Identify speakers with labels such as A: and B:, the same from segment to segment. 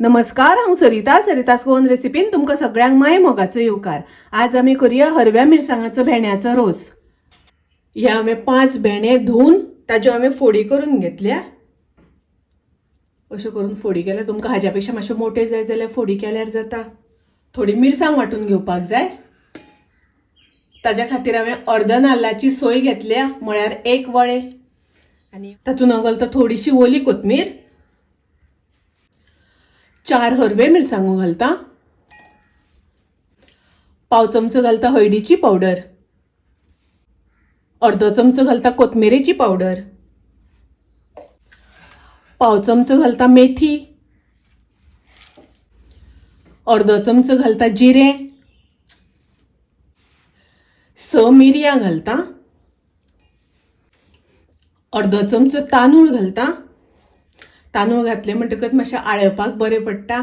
A: नमस्कार, हांव सरितास गोवन रेसिपीन तुमकां सगळ्यांक माय मोगाचो येवकार। आज आमी करूया हरव्या मिरसांगाचो भेंड्याचो रोस। हे हांवें 5 भेंडे धुवन ताज्यो हांवें फोडी करून घेतल्या। अशें करून फोडी केल्या। तुमकां हाज्या पेक्षा मातशे मोठे जाय जाल्यार फोडी केल्यार जाता। थोडी मिरसांग वांटून घेवपाक जाय। ताज्या खातीर हांवें अर्द नाल्लाची सोय घेतल्या, म्हळ्यार 1 वळे, आनी तातूंत हांव घालता थोडीशी ओली कोथमीर, 4 हरवे मिरसांगो घालता, पाव चमचो घालता हळदीची पावडर, अर्धो चमचो घालता कोथमिरेची पावडर, पाव चमचो घालता मेथी, अर्धो चमचो घालता जिरें, 6 मिरयां घालता, अर्धो चमचो तांदूळ घालता। तांदूळ घातले म्हणटकच मातशें आळपाक बरें पडटा,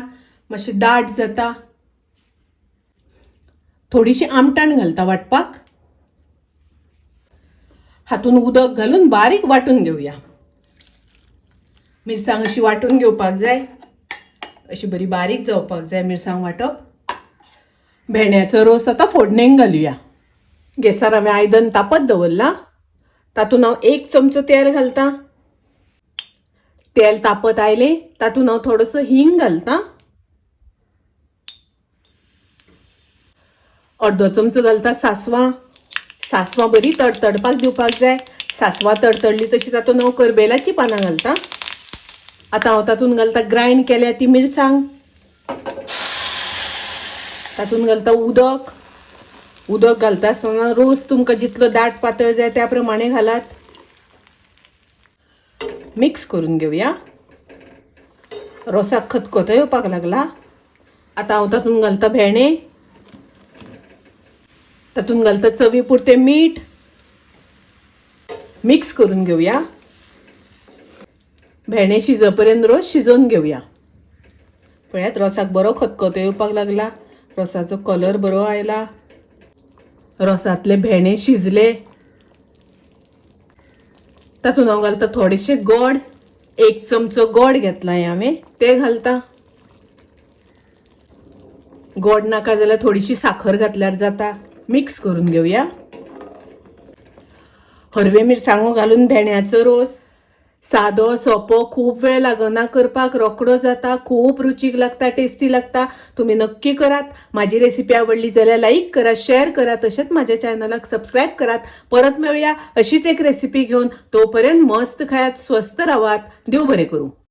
A: मातशें दाट जाता। थोडीशी आमटाण घालता वाटपाक। हातून उदक घालून बारीक वाटून घेवया। मिरसांग अशी वाटून घेवपाक जाय, अशी बरी बारीक जावपाक जाय मिरसांग वाटप। भेंड्याचो रोस आतां फोडणेक घालुया। गॅसार हांवें आयदन तापत दवरला, तातूंत हांव 1 चमचो तेल घालता। तेल तापत आयले तातूंत हांव थोडोसो हिंग घालता, अर्धो चमचो घालता सासवां। सासवां बरी तडतडपाक दिवपाक जाय। सासवां तडतडली तशी तातूंत हांव करबेलाची पानां घालता। आतां हांव तातूंत घालता ग्रायंड केल्या ती मिरसांग। तातूंत घालता उदक। उदक घालता आसतना रोस तुमकां जितलो दाट पातळ जाय त्या प्रमाणे घालात। मिक्स करून घेवया। रोसाक खतखतो येवपाक लागला। आतां हांव तातूंत घालता भेंडे, तातूंत घालता चवी पुरते मीठ। मिक्स करून घेवया। भेंडे शिजपर्यंत रोस शिजोवन घेवया। पळयात रोसाक बरो खतखतो येवपाक लागला, रोसाचो कलर बरो आयला, रोसांतले भेंडे शिजले। तातूंत हांव घालता थोडेशे गोड। 1 चमचो गोड घेतलाय हांवें, ते घालता। गोड नाका जाल्यार थोडीशी साखर घातल्यार जाता। मिक्स करून घेवया। हरवे मिरसांगो घालून भेंड्याचो रोस सादो सोपो, खूप वेळ लागना करपाक, रोकडो जाता, खूप रुचीक लागता, टेस्टी लागता। तुम्ही नक्की करात। माझी रेसिपी आवडली जाल्यार लाईक करा, शेअर करा, तसेच माझ्या चॅनलाक सबस्क्राईब करात। परत मिळूया अशीच एक रेसिपी घेऊन। तोपर्यंत मस्त खायात, स्वस्त राहात, देव बरे करू।